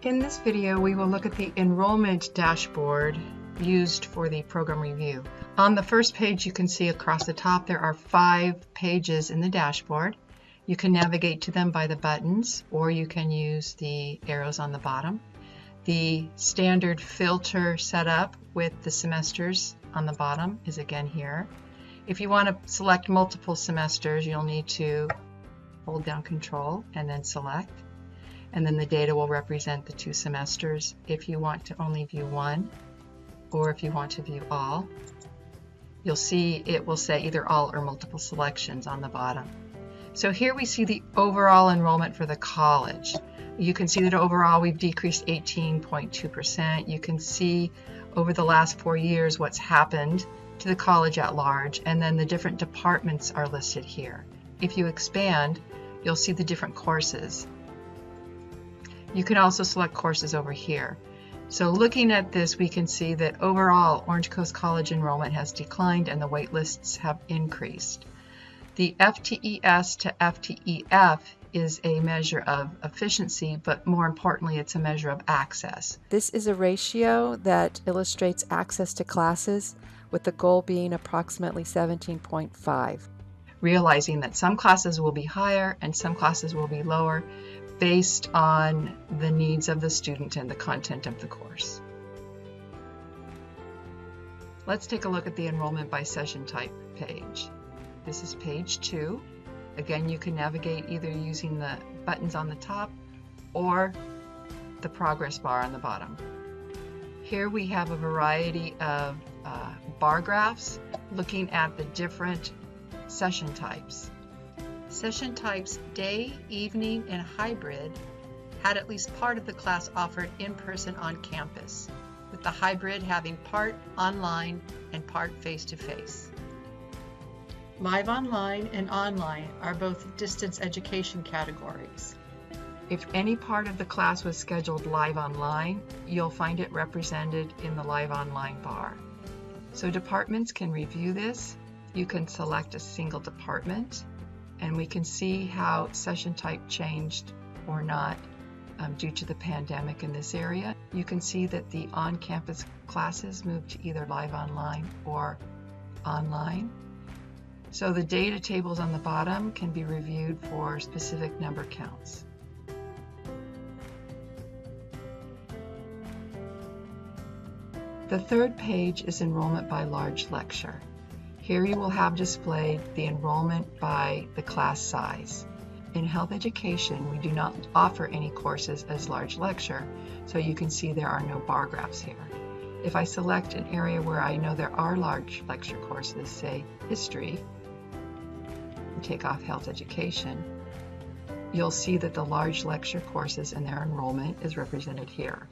In this video, we will look at the Enrollment Dashboard used for the program review. On the first page, you can see across the top there are 5 pages in the dashboard. You can navigate to them by the buttons, or you can use the arrows on the bottom. The standard filter setup with the semesters on the bottom is again here. If you want to select multiple semesters, you'll need to hold down Control and then select. And then the data will represent the 2 semesters if you want to only view one, or if you want to view all. You'll see it will say either all or multiple selections on the bottom. So here we see the overall enrollment for the college. You can see that overall we've decreased 18.2%. You can see over the last 4 years what's happened to the college at large, and then the different departments are listed here. If you expand, you'll see the different courses. You can also select courses over here. So looking at this, we can see that overall Orange Coast College enrollment has declined and the wait lists have increased. The FTES to FTEF is a measure of efficiency, but more importantly, it's a measure of access. This is a ratio that illustrates access to classes, with the goal being approximately 17.5. Realizing that some classes will be higher and some classes will be lower, based on the needs of the student and the content of the course. Let's take a look at the enrollment by session type page. This is page 2. Again, you can navigate either using the buttons on the top or the progress bar on the bottom. Here we have a variety of bar graphs looking at the different session types. Session types day, evening, and hybrid had at least part of the class offered in person on campus, with the hybrid having part online and part face-to-face. Live online and online are both distance education categories. If any part of the class was scheduled live online, you'll find it represented in the live online bar. So departments can review this. You can select a single department, and we can see how session type changed or not due to the pandemic in this area. You can see that the on-campus classes moved to either live online or online. So the data tables on the bottom can be reviewed for specific number counts. The third page is enrollment by large lecture. Here you will have displayed the enrollment by the class size. In health education, we do not offer any courses as large lecture, so you can see there are no bar graphs here. If I select an area where I know there are large lecture courses, say history, and take off health education, you'll see that the large lecture courses and their enrollment is represented here.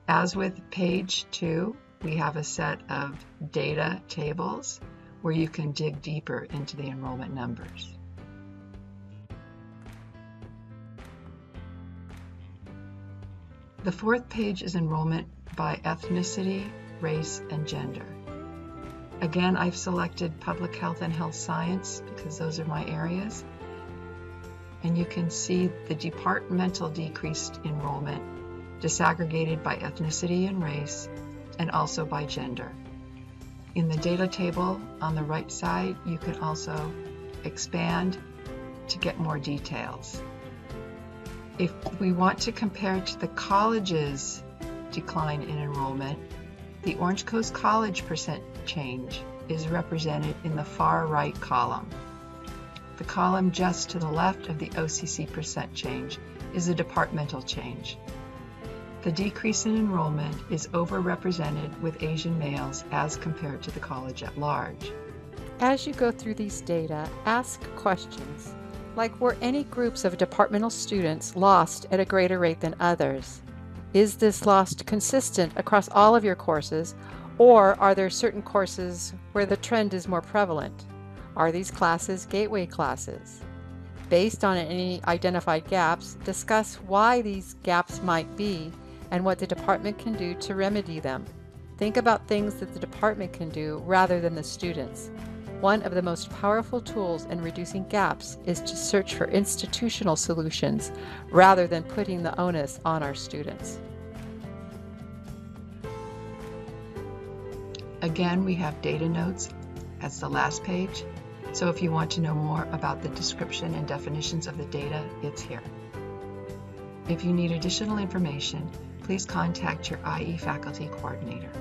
As with page 2, we have a set of data tables where you can dig deeper into the enrollment numbers. The fourth page is enrollment by ethnicity, race, and gender. Again, I've selected public health and health science because those are my areas. And you can see the departmental decreased enrollment disaggregated by ethnicity and race, and also by gender. In the data table on the right side, you can also expand to get more details. If we want to compare to the college's decline in enrollment, the Orange Coast College percent change is represented in the far right column. The column just to the left of the OCC percent change is a departmental change. The decrease in enrollment is overrepresented with Asian males as compared to the college at large. As you go through these data, ask questions like, were any groups of departmental students lost at a greater rate than others? Is this loss consistent across all of your courses, or are there certain courses where the trend is more prevalent? Are these classes gateway classes? Based on any identified gaps, discuss why these gaps might be and what the department can do to remedy them. Think about things that the department can do rather than the students. One of the most powerful tools in reducing gaps is to search for institutional solutions rather than putting the onus on our students. Again, we have data notes as the last page. So if you want to know more about the description and definitions of the data, it's here. If you need additional information, please contact your IE faculty coordinator.